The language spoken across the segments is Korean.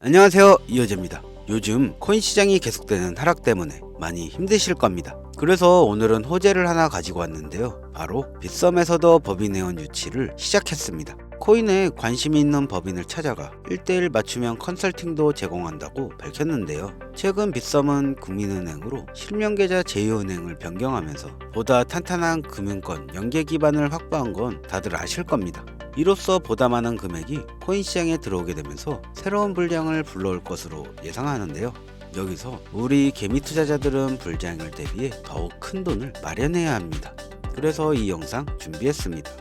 안녕하세요, 이효재입니다. 요즘 코인 시장이 계속되는 하락 때문에 많이 힘드실 겁니다. 그래서 오늘은 호재를 하나 가지고 왔는데요. 바로 빗썸에서도 법인회원 유치를 시작했습니다. 코인에 관심이 있는 법인을 찾아가 1:1 맞춤형 컨설팅도 제공한다고 밝혔는데요. 최근 빗썸은 국민은행으로 실명계좌 제휴은행을 변경하면서 보다 탄탄한 금융권 연계 기반을 확보한 건 다들 아실 겁니다. 이로써 보다 많은 금액이 코인 시장에 들어오게 되면서 새로운 불량을 불러올 것으로 예상하는데요. 여기서 우리 개미 투자자들은 불장을 대비해 더욱 큰 돈을 마련해야 합니다. 그래서 이 영상 준비했습니다.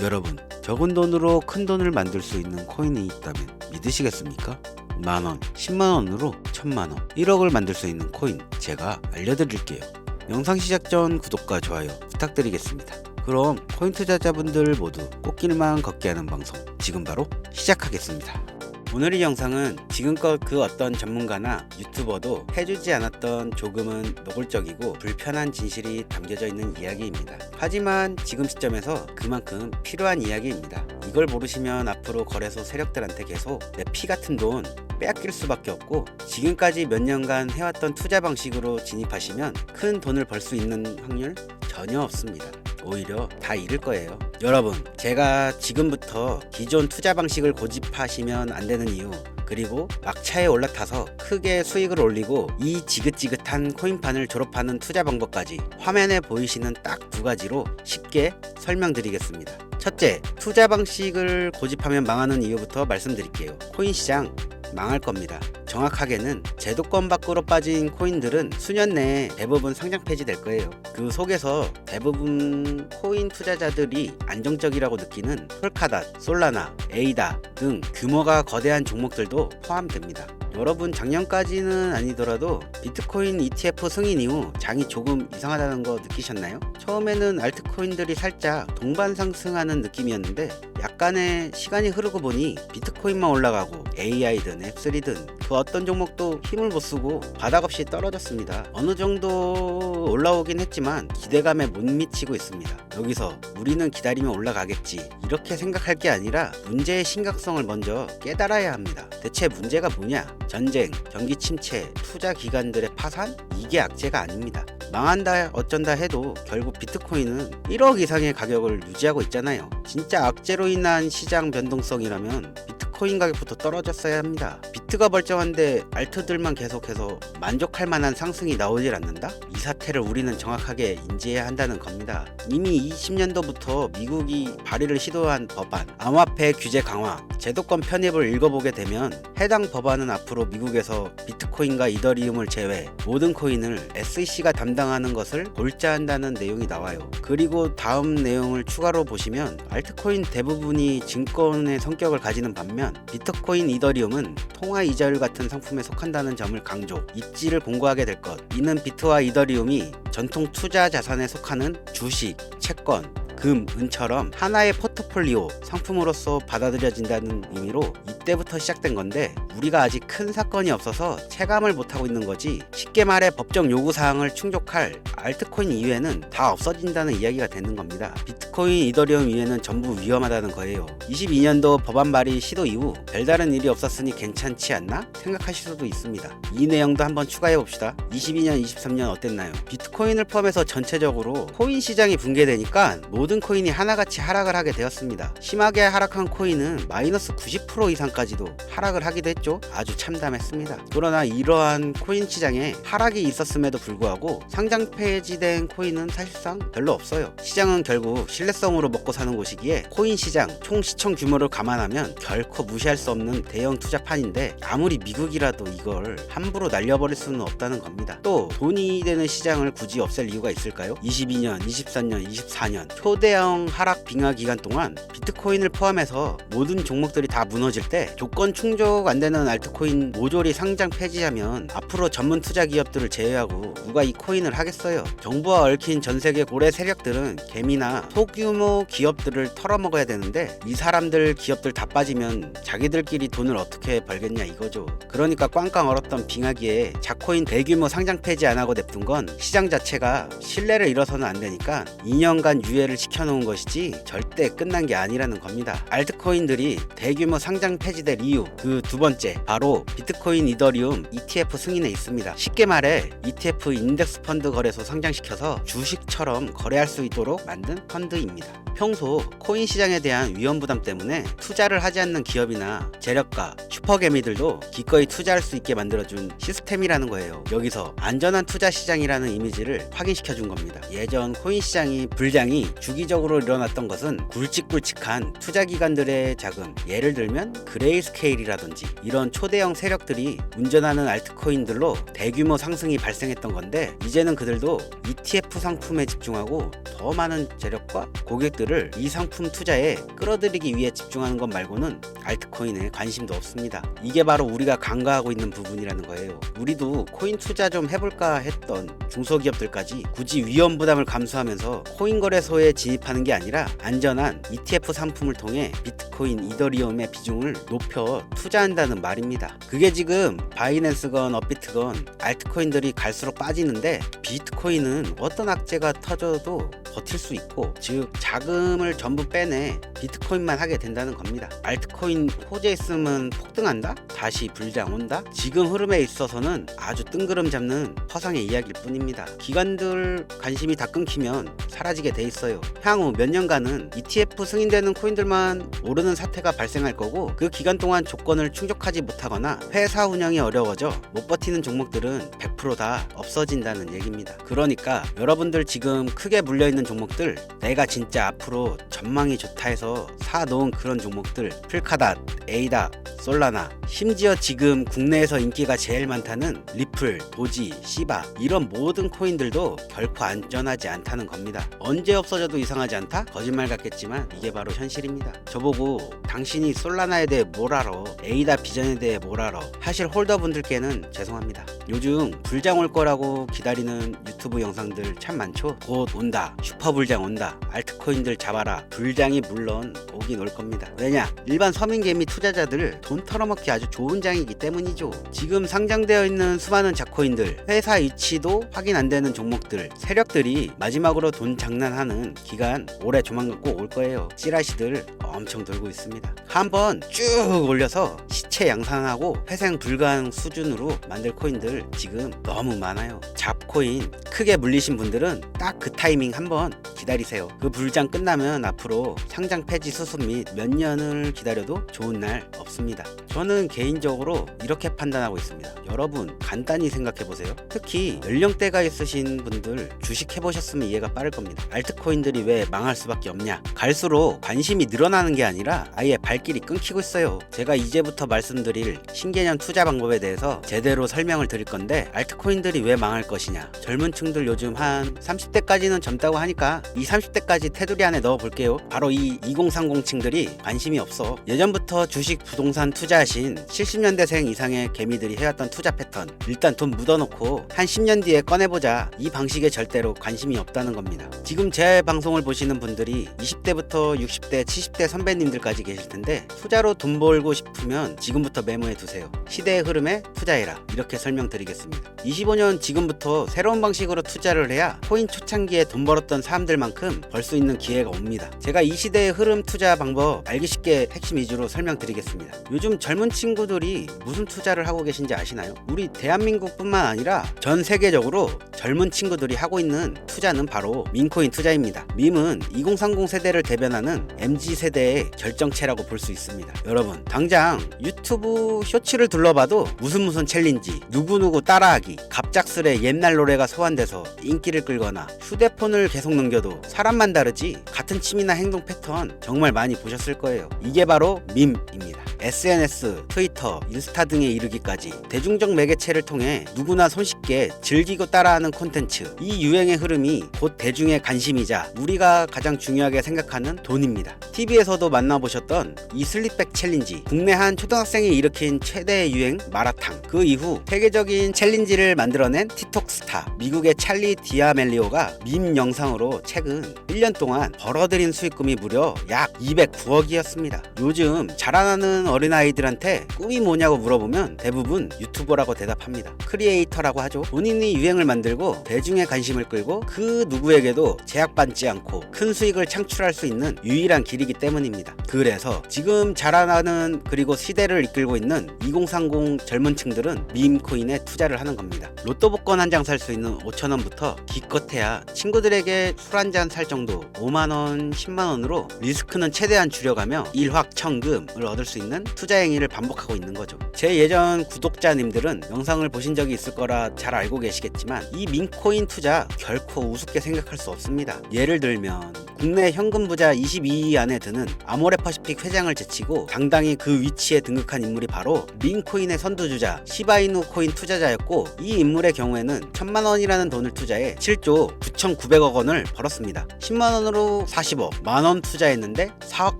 여러분, 적은 돈으로 큰 돈을 만들 수 있는 코인이 있다면 믿으시겠습니까? 만원, 10만원으로 1000만원, 1억을 만들 수 있는 코인 제가 알려드릴게요. 영상 시작 전 구독과 좋아요 부탁드리겠습니다. 그럼 코인 투자자분들 모두 꽃길만 걷게 하는 방송 지금 바로 시작하겠습니다. 오늘 이 영상은 지금껏 그 어떤 전문가나 유튜버도 해주지 않았던 조금은 노골적이고 불편한 진실이 담겨져 있는 이야기입니다. 하지만 지금 시점에서 그만큼 필요한 이야기입니다. 이걸 모르시면 앞으로 거래소 세력들한테 계속 내 피 같은 돈 빼앗길 수밖에 없고, 지금까지 몇 년간 해왔던 투자 방식으로 진입하시면 큰 돈을 벌 수 있는 확률 전혀 없습니다. 오히려 다 잃을 거예요. 여러분, 제가 지금부터 기존 투자 방식을 고집하시면 안 되는 이유, 그리고 막차에 올라타서 크게 수익을 올리고 이 지긋지긋한 코인판을 졸업하는 투자 방법까지 화면에 보이시는 딱 두 가지로 쉽게 설명드리겠습니다. 첫째, 투자 방식을 고집하면 망하는 이유부터 말씀드릴게요. 코인 시장 망할 겁니다. 정확하게는 제도권 밖으로 빠진 코인들은 수년 내에 대부분 상장 폐지될 거예요. 그 속에서 대부분 코인 투자자들이 안정적이라고 느끼는 폴카닷, 솔라나, 에이다 등 규모가 거대한 종목들도 포함됩니다. 여러분, 작년까지는 아니더라도 비트코인 ETF 승인 이후 장이 조금 이상하다는 거 느끼셨나요? 처음에는 알트코인들이 살짝 동반 상승하는 느낌이었는데 약간의 시간이 흐르고 보니 비트코인만 올라가고 AI든 앱3든 그 어떤 종목도 힘을 못 쓰고 바닥 없이 떨어졌습니다. 어느 정도 올라오긴 했지만 기대감에 못 미치고 있습니다. 여기서 우리는 기다리면 올라가겠지 이렇게 생각할 게 아니라 문제의 심각성을 먼저 깨달아야 합니다. 대체 문제가 뭐냐? 전쟁, 경기 침체, 투자 기관들의 파산? 이게 악재가 아닙니다. 망한다 어쩐다 해도 결국 비트코인은 1억 이상의 가격을 유지하고 있잖아요. 진짜 악재로 인한 시장 변동성이라면 비트코인 가격부터 떨어졌어야 합니다. 비트가 멀쩡한데 알트들만 계속해서 만족할 만한 상승이 나오질 않는다? 이 사태를 우리는 정확하게 인지해야 한다는 겁니다. 이미 20년도부터 미국이 발의를 시도한 법안, 암호화폐 규제 강화, 제도권 편입을 읽어보게 되면 해당 법안은 앞으로 미국에서 비트코인과 이더리움을 제외 모든 코인을 SEC가 담당하는 것을 골자한다는 내용이 나와요. 그리고 다음 내용을 추가로 보시면 알트코인 대부분이 증권의 성격을 가지는 반면 비트코인, 이더리움은 통화 이자율 같은 상품에 속한다는 점을 강조, 입지를 공고하게 될 것. 이는 비트와 이더리움이 전통 투자 자산에 속하는 주식, 채권, 금, 은처럼 하나의 포트폴리오 상품으로서 받아들여진다는 의미로 이때부터 시작된 건데, 우리가 아직 큰 사건이 없어서 체감을 못하고 있는 거지, 쉽게 말해 법정 요구사항을 충족할 알트코인 이외에는 다 없어진다는 이야기가 되는 겁니다. 비트코인, 이더리움 이외에는 전부 위험하다는 거예요. 22년도 법안 발의 시도 이후 별다른 일이 없었으니 괜찮지 않나 생각하실 수도 있습니다. 이 내용도 한번 추가해 봅시다. 22년, 23년 어땠나요? 비트코인을 포함해서 전체적으로 코인 시장이 붕괴되니까 모든 코인이 하나같이 하락을 하게 되었습니다. 심하게 하락한 코인은 마이너스 90% 이상까지도 하락을 하기도 했죠. 아주 참담했습니다. 그러나 이러한 코인 시장에 하락이 있었음에도 불구하고 상장 폐지된 코인은 사실상 별로 없어요. 시장은 결국 신뢰성으로 먹고 사는 곳이기에 코인 시장 총 시총 규모를 감안하면 결코 무시할 수 없는 대형 투자판인데, 아무리 미국이라도 이걸 함부로 날려버릴 수는 없다는 겁니다. 또 돈이 되는 시장을 굳이 없앨 이유가 있을까요? 22년, 23년, 24년 초대형 하락 빙하 기간 동안 비트코인을 포함해서 모든 종목들이 다 무너질 때 조건 충족 안 되는 알트코인 모조리 상장 폐지하면 앞으로 전문 투자 기업들을 제외하고 누가 이 코인을 하겠어요? 정부와 얽힌 전 세계 고래 세력들은 개미나 소규모 기업들을 털어먹어야 되는데, 이 사람들 기업들 다 빠지면 자기들끼리 돈을 어떻게 벌겠냐 이거죠. 그러니까 꽝꽝 얼었던 빙하기에 자코인 대규모 상장 폐지 안 하고 냅둔 건 시장 자체가 신뢰를 잃어서는 안 되니까 2년간 유예를 시켜놓은 것이지 절대 끝난 게 아니라는 겁니다. 알트코인들이 대규모 상장 폐지될 이유 그 두 번째 바로 비트코인 이더리움 ETF 승인에 있습니다. 쉽게 말해 ETF 인덱스 펀드 거래소 상장시켜서 주식처럼 거래할 수 있도록 만든 펀드입니다. 평소 코인 시장에 대한 위험 부담 때문에 투자를 하지 않는 기업이나 재력가, 슈퍼개미들도 기꺼이 투자할 수 있게 만들어준 시스템이라는 거예요. 여기서 안전한 투자 시장이라는 이미지를 확인시켜준 겁니다. 예전 코인 시장이 불장이 주기적으로 일어났던 것은 굵직굵직한 투자기관들의 자금, 예를 들면 그레이스케일이라든지 이런 초대형 세력들이 운전하는 알트코인들로 대규모 상승이 발생했던 건데, 이제는 그들도 ETF 상품에 집중하고 더 많은 재력과 고객들을 이 상품 투자에 끌어들이기 위해 집중하는 것 말고는 알트코인에 관심도 없습니다. 이게 바로 우리가 간과하고 있는 부분이라는 거예요. 우리도 코인 투자 좀 해볼까 했던 중소기업들까지 굳이 위험 부담을 감수하면서 코인 거래소에 진입하는 게 아니라 안전한 ETF 상품을 통해 비트코인, 이더리움의 비중을 높여 투자한다는 말입니다. 그게 지금 바이낸스건 업비트건 알트코인들이 갈수록 빠지는데, 비트코인은 어떤 악재가 터져도 버틸 수 있고, 즉 자금을 전부 빼내 비트코인만 하게 된다는 겁니다. 알트코인 호재 있으면 폭등한다? 다시 불장 온다? 지금 흐름에 있어서는 아주 뜬구름 잡는 허상의 이야기일 뿐입니다. 기관들 관심이 다 끊기면 사라지게 돼 있어요. 향후 몇 년간은 ETF 승인되는 코인들만 오르는 사태가 발생할 거고, 그 기간 동안 조건을 충족하지 못하거나 회사 운영이 어려워져 못 버티는 종목들은 100% 다 없어진다는 얘기입니다. 그러니까 여러분들 지금 크게 물려있는 종목들, 내가 진짜 앞으로 전망이 좋다 해서 사놓은 그런 종목들, 풀카닷, 에이다, 솔라나, 심지어 지금 국내에서 인기가 제일 많다는 리플, 도지, 시바, 이런 모든 코인들도 결코 안전하지 않다는 겁니다. 언제 없어져도 이상하지 않다? 거짓말 같겠지만 이게 바로 현실입니다. 저보고 당신이 솔라나에 대해 뭘 알아, 에이다 비전에 대해 뭘 알아 하실 홀더분들께는 죄송합니다. 요즘 불장 올 거라고 기다리는 유튜브 영상들 참 많죠. 곧 온다, 슈퍼불장 온다, 알트코인들 잡아라. 불장이 물론 오긴 올 겁니다. 왜냐? 일반 서민개미 투자자들 돈 털어먹기 아주 좋은 장이기 때문이죠. 지금 상장되어 있는 수많은 자코인들, 회사 위치도 확인 안 되는 종목들, 세력들이 마지막으로 돈 장난하는 기간 올해 조만간 꼭 올 거예요. 찌라시들 엄청 돌고 있습니다. 한번 쭉 올려서 시체 양산하고 회생 불가능 수준으로 만들 코인들 지금 너무 많아요. 잡코인 크게 물리신 분들은 딱 그 타이밍 한번 기다리세요. 그 불장 끝나면 앞으로 상장 폐지 수습 및 몇 년을 기다려도 좋은 날 없습니다. 저는 개인적으로 이렇게 판단하고 있습니다. 여러분 간단히 생각해 보세요. 특히 연령대가 있으신 분들 주식 해보셨으면 이해가 빠를 겁니다. 알트코인들이 왜 망할 수밖에 없냐? 갈수록 관심이 늘어나는 게 아니라 아예 발길이 끊기고 있어요. 제가 이제부터 말씀드릴 신개념 투자 방법에 대해서 제대로 설명을 드릴 건데, 알트코인들이 왜 망할 것이냐? 젊은 층들 요즘 한 30대까지는 젊다고 하니까 이 30대까지 테두리 안에 넣어 볼게요. 바로 이 2030층들이 관심이 없어. 예전부터 주식 부동산 투자하신 70년대생 이상의 개미들이 해왔던 투자 패턴, 일단 돈 묻어놓고 한 10년 뒤에 꺼내보자, 이 방식에 절대로 관심이 없다는 겁니다. 지금 제 방송을 보시는 분들이 20대부터 60대, 70대 선배님들까지 계실 텐데, 투자로 돈 벌고 싶으면 지금부터 메모해 두세요. 시대의 흐름에 투자해라, 이렇게 설명드리겠습니다. 25년 지금부터 새로운 방식으로 투자를 해야 코인 초창기에 돈 벌었던 사람들만큼 벌 수 있는 기회가 옵니다. 제가 이 시대의 흐름 투자 방법 알기 쉽게 핵심 위주로 설명드리겠습니다. 요즘 젊은 친구들이 무슨 투자를 하고 계신지 아시나요? 우리 대한민국뿐만 아니라 전 세계적으로 젊은 친구들이 하고 있는 투자는 바로 밈코인 투자입니다. 밈은 2030 세대를 대변하는 MZ세대의 결정체라고 볼 수 있습니다. 여러분 당장 유튜브 쇼츠를 둘러봐도 무슨 챌린지, 누구누구 따라하기, 갑작스레 옛날 노래가 소환돼서 인기를 끌거나, 휴대폰을 계속 넘겨도 사람만 다르지 같은 취미나 행동 패턴 정말 많이 보셨을 거예요. 이게 바로 밈입니다. SNS, 트위터, 인스타 등에 이르기까지 대중적 매개체를 통해 누구나 손쉽게 즐기고 따라하는 콘텐츠, 이 유행의 흐름이 곧 대중의 관심이자 우리가 가장 중요하게 생각하는 돈입니다. TV에서도 만나보셨던 이 슬립백 챌린지, 국내 한 초등학생이 일으킨 최대의 유행 마라탕, 그 이후 세계적인 챌린지를 만들어낸 틱톡 스타 미국의 찰리 디아멜리오가 밈 영상으로 최근 1년 동안 벌어들인 수익금이 무려 약 209억이었습니다. 요즘 자라나는 어린아이들한테 꿈이 뭐냐고 물어보면 대부분 유튜버라고 대답합니다. 크리에이터라고 하죠. 본인이 유행을 만들고 대중의 관심을 끌고 그 누구에게도 제약받지 않고 큰 수익을 창출할 수 있는 유일한 길이기 때문입니다. 그래서 지금 자라나는 그리고 시대를 이끌고 있는 2030 젊은 층들은 밈코인에 투자를 하는 겁니다. 로또 복권 한 장 살 수 있는 5,000원부터 기껏해야 친구들에게 술 한 잔 살 정도 5만원, 10만원으로 리스크는 최대한 줄여가며 일확천금을 얻을 수 있는 투자 행위를 반복하고 있는 거죠. 제 예전 구독자님들은 영상을 보신 적이 있을 거라 잘 알고 계시겠지만 이 밈코인 투자 결코 우습게 생각할 수 없습니다. 예를 들면 국내 현금 부자 22위 안에 드는 아모레퍼시픽 회장을 제치고 당당히 그 위치에 등극한 인물이 바로 밈코인의 선두주자 시바이누 코인 투자자였고, 이 인물의 경우에는 1,000만원이라는 돈을 투자해 7조 9,900억 원을 벌었습니다. 10만원으로 40억, 만원 투자했는데 4억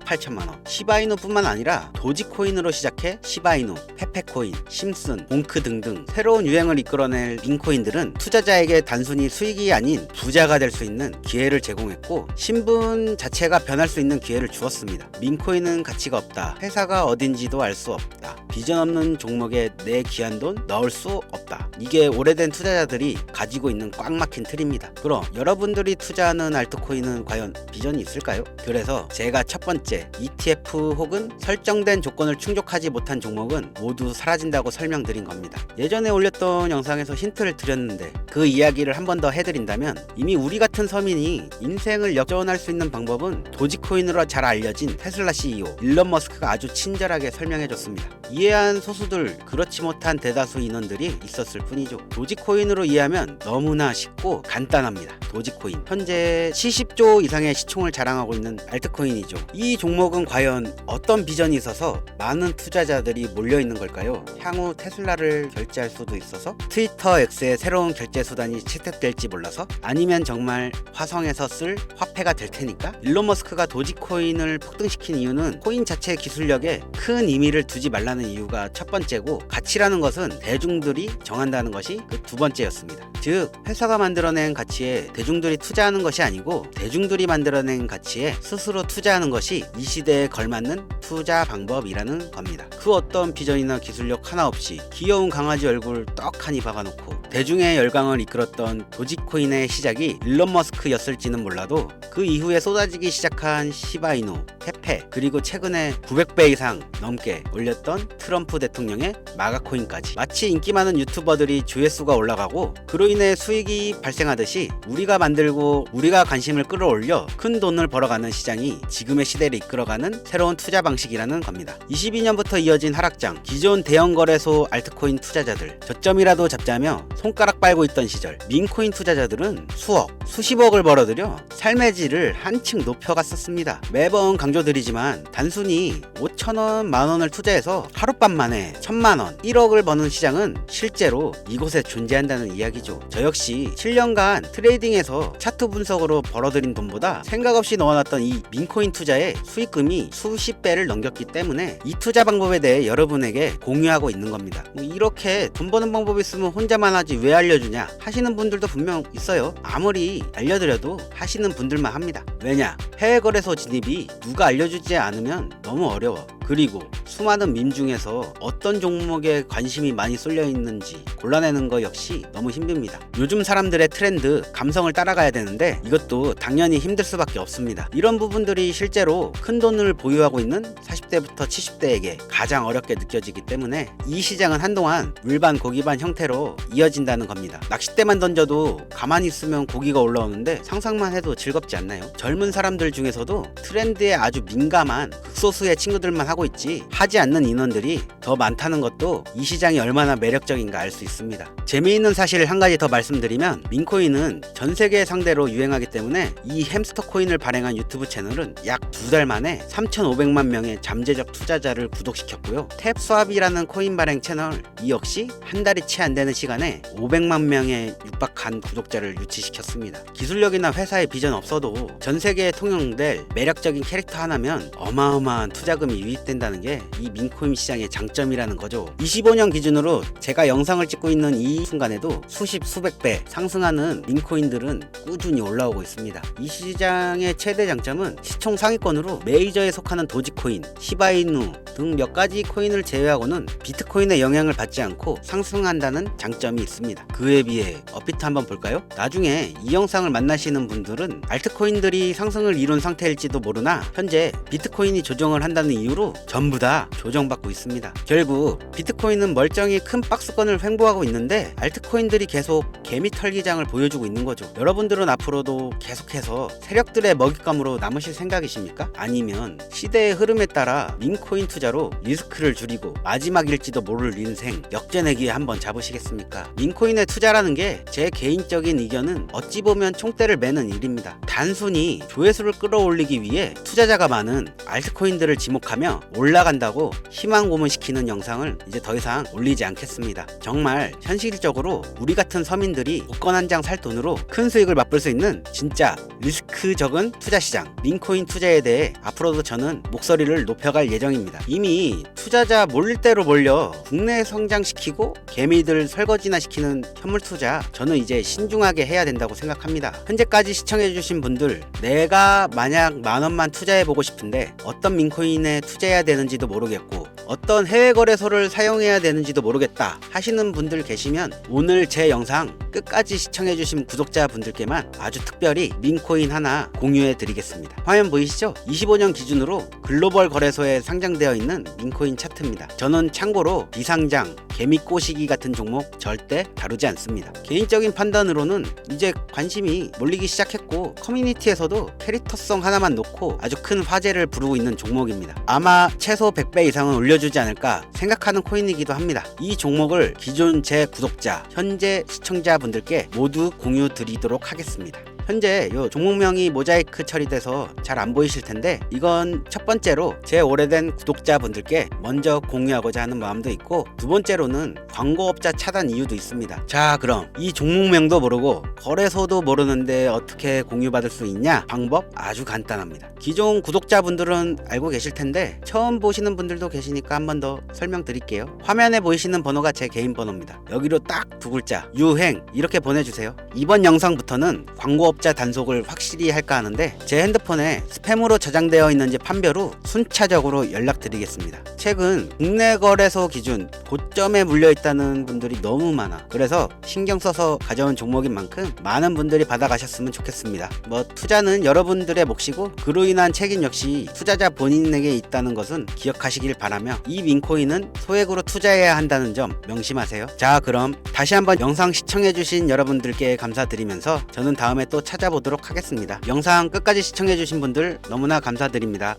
8천만원. 시바이누 뿐만 아니라 도지코인으로 시작해 시바이누, 페페코인, 심슨, 봉크 등등 새로운 유행을 이끌어낼 밈코인들은 투자자에게 단순히 수익이 아닌 부자가 될 수 있는 기회를 제공했고, 신분 자체가 변할 수 있는 기회를 주었습니다. 밈코인은 가치가 없다. 회사가 어딘지도 알 수 없다. 비전 없는 종목에 내 귀한 돈 넣을 수 없다. 이게 오래된 투자자들이 가지고 있는 꽉 막힌 틀입니다. 그럼 여러분들이 투자하는 알트코인은 과연 비전이 있을까요? 그래서 제가 첫 번째 ETF 혹은 설정된 조건을 충족하지 못한 종목은 모두 사라진다고 설명드린 겁니다. 예전에 올렸던 영상에서 힌트를 드렸는데 그 이야기를 한 번 더 해드린다면, 이미 우리 같은 서민이 인생을 역전할 수 있는 방법은 도지코인으로 잘 알려진 테슬라 CEO 일론 머스크가 아주 친절하게 설명해줬습니다. 이해한 소수들, 그렇지 못한 대다수 인원들이 있었을 뿐이죠. 도지코인으로 이해하면 너무나 쉽고 간단합니다. 도지코인 현재 70조 이상의 시총을 자랑하고 있는 알트코인이죠. 이 종목은 과연 어떤 비전이 있어서 많은 투자자들이 몰려있는 걸까요? 향후 테슬라를 결제할 수도 있어서? 트위터 X의 새로운 결제 수단이 채택될지 몰라서? 아니면 정말 화성에서 쓸 화폐가 될 테니까? 일론 머스크가 도지코인을 폭등시킨 이유는 코인 자체의 기술력에 큰 의미를 두지 말라는 이유가 첫 번째고, 가치라는 것은 대중들이 정한다는 것이 그 두 번째였습니다. 즉, 회사가 만들어낸 가치에 대중들이 투자하는 것이 아니고 대중들이 만들어낸 가치에 스스로 투자하는 것이 이 시대에 걸맞는 투자 방법이라는 겁니다. 그 어떤 비전이나 기술력 하나 없이 귀여운 강아지 얼굴 떡하니 박아놓고 대중의 열광을 이끌었던 도지코인의 시작이 일론 머스크였을지는 몰라도 그 이후에 쏟아지기 시작한 시바이누, 페페, 그리고 최근에 900배 이상 넘게 올렸던 트럼프 대통령의 마가코인까지, 마치 인기 많은 유튜버들이 조회수가 올라가고 그로 인해 수익이 발생하듯이 우리가 만들고 우리가 관심을 끌어올려 큰 돈을 벌어가는 시장이 지금의 시대를 이끌어가는 새로운 투자 방식이라는 겁니다. 22년부터 이어진 하락장, 기존 대형 거래소 알트코인 투자자들 저점이라도 잡자며 손가락 빨고 있던 시절 밈코인 투자자들은 수억, 수십억을 벌어들여 삶의 질을 한층 높여갔었습니다. 매번 강조드리지만 단순히 5천원, 만원을 투자해서 하룻밤 만에 1,000만원, 1억을 버는 시장은 실제로 이곳에 존재한다는 이야기죠. 저 역시 7년간 트레이딩에서 차트 분석으로 벌어들인 돈보다 생각 없이 넣어놨던 이 밈코인 투자의 수익금이 수십 배를 넘겼기 때문에 이 투자 방법에 대해 여러분에게 공유하고 있는 겁니다. 이렇게 돈 버는 방법이 있으면 혼자만 하지 왜 알려주냐 하시는 분들도 분명 있어요. 아무리 알려드려도 하시는 분들만 합니다. 왜냐? 해외 거래소 진입이 누가 알려주지 않으면 너무 어려워. 그리고 수많은 밈 중에서 어떤 종목에 관심이 많이 쏠려 있는지 골라내는 거 역시 너무 힘듭니다. 요즘 사람들의 트렌드, 감성을 따라가야 되는데 이것도 당연히 힘들 수밖에 없습니다. 이런 부분들이 실제로 큰 돈을 보유하고 있는 40대부터 70대에게 가장 어렵게 느껴지기 때문에 이 시장은 한동안 물반 고기반 형태로 이어진다는 겁니다. 낚싯대만 던져도 가만히 있으면 고기가 올라오는데 상상만 해도 즐겁지 않나요? 젊은 사람들 중에서도 트렌드에 아주 민감한 극소수의 친구들만 하고 있지 하지 않는 인원들이 더 많다는 것도 이 시장이 얼마나 매력적인가 알 수 있습니다. 재미있는 사실을 한 가지 더 말씀드리면, 밈코인은 전 세계 상대로 유행하기 때문에 이 햄스터 코인을 발행한 유튜브 채널은 약 2달 만에 3,500만 명의 잠재적 투자자를 구독시켰고요. 탭스왑이라는 코인 발행 채널 이 역시 한 달이 채 안 되는 시간에 500만 명의 육박한 구독자를 유치시켰습니다. 기술력이나 회사의 비전 없어도 전 세계에 통용될 매력적인 캐릭터 하나면 어마어마한 투자금이 유입 시작된다는 게 이 민코인 시장의 장점이라는 거죠. 25년 기준으로 제가 영상을 찍고 있는 이 순간에도 수십 수백 배 상승하는 민코인들은 꾸준히 올라오고 있습니다. 이 시장의 최대 장점은 시총 상위권으로 메이저에 속하는 도지코인, 시바이누 등 몇 가지 코인을 제외하고는 비트코인의 영향을 받지 않고 상승한다는 장점이 있습니다. 그에 비해 업비트 한번 볼까요? 나중에 이 영상을 만나시는 분들은 알트코인들이 상승을 이룬 상태일지도 모르나 현재 비트코인이 조정을 한다는 이유로 전부 다 조정받고 있습니다. 결국 비트코인은 멀쩡히 큰 박스권을 횡보하고 있는데 알트코인들이 계속 개미 털기장을 보여주고 있는 거죠. 여러분들은 앞으로도 계속해서 세력들의 먹잇감으로 남으실 생각이십니까? 아니면 시대의 흐름에 따라 민코인 투자로 리스크를 줄이고 마지막일지도 모를 인생 역전내기에 한번 잡으시겠습니까? 민코인에 투자라는 게 제 개인적인 의견은 어찌 보면 총대를 매는 일입니다. 단순히 조회수를 끌어올리기 위해 투자자가 많은 알트코인들을 지목하며 올라간다고 희망 고문시키는 영상을 이제 더 이상 올리지 않겠습니다. 정말 현실적으로 우리 같은 서민들이 복권 한 장 살 돈으로 큰 수익을 맛볼 수 있는 진짜 리스크 적은 투자 시장 민코인 투자에 대해 앞으로도 저는 목소리를 높여갈 예정입니다. 이미 투자자 몰릴 대로 몰려 국내 성장시키고 개미들 설거지나 시키는 현물 투자 저는 이제 신중하게 해야 된다고 생각합니다. 현재까지 시청해주신 분들 내가 만약 10,000원만 투자해보고 싶은데 어떤 민코인에 투자해야 되는지도 모르겠고 어떤 해외 거래소를 사용해야 되는지도 모르겠다 하시는 분들 계시면 오늘 제 영상 끝까지 시청해주신 구독자분들께만 아주 특별히 민코인 하나 공유해 드리겠습니다. 화면 보이시죠? 25년 기준으로 글로벌 거래소에 상장되어 있는 민코인 차트입니다. 저는 참고로 비상장, 개미꼬시기 같은 종목 절대 다루지 않습니다. 개인적인 판단으로는 이제 관심이 몰리기 시작했고 커뮤니티에서도 캐릭터성 하나만 놓고 아주 큰 화제를 부르고 있는 종목입니다. 아마 최소 100배 이상은 올려주지 않을까 생각하는 코인이기도 합니다. 이 종목을 기존 제 구독자, 현재 시청자분들께 모두 공유 드리도록 하겠습니다. 현재 요 종목명이 모자이크 처리돼서 잘 안 보이실 텐데 이건 첫 번째로 제 오래된 구독자분들께 먼저 공유하고자 하는 마음도 있고 두 번째로는 광고업자 차단 이유도 있습니다. 자, 그럼 이 종목명도 모르고 거래소도 모르는데 어떻게 공유받을 수 있냐? 방법 아주 간단합니다. 기존 구독자분들은 알고 계실 텐데 처음 보시는 분들도 계시니까 한 번 더 설명드릴게요. 화면에 보이시는 번호가 제 개인 번호입니다. 여기로 딱 두 글자 유행 이렇게 보내주세요. 이번 영상부터는 광고업자 단속을 확실히 할까 하는데 제 핸드폰에 스팸으로 저장되어 있는지 판별 후 순차적으로 연락드리겠습니다. 최근 국내 거래소 기준 고점에 물려있다는 분들이 너무 많아. 그래서 신경 써서 가져온 종목인 만큼 많은 분들이 받아가셨으면 좋겠습니다. 뭐 투자는 여러분들의 몫이고 그로 인한 책임 역시 투자자 본인에게 있다는 것은 기억하시길 바라며 이 민코인은 소액으로 투자해야 한다는 점 명심하세요. 자, 그럼 다시 한번 영상 시청해주신 여러분들께 감사드리면서 저는 다음에 또 찾아보도록 하겠습니다. 영상 끝까지 시청해주신 분들 너무나 감사드립니다.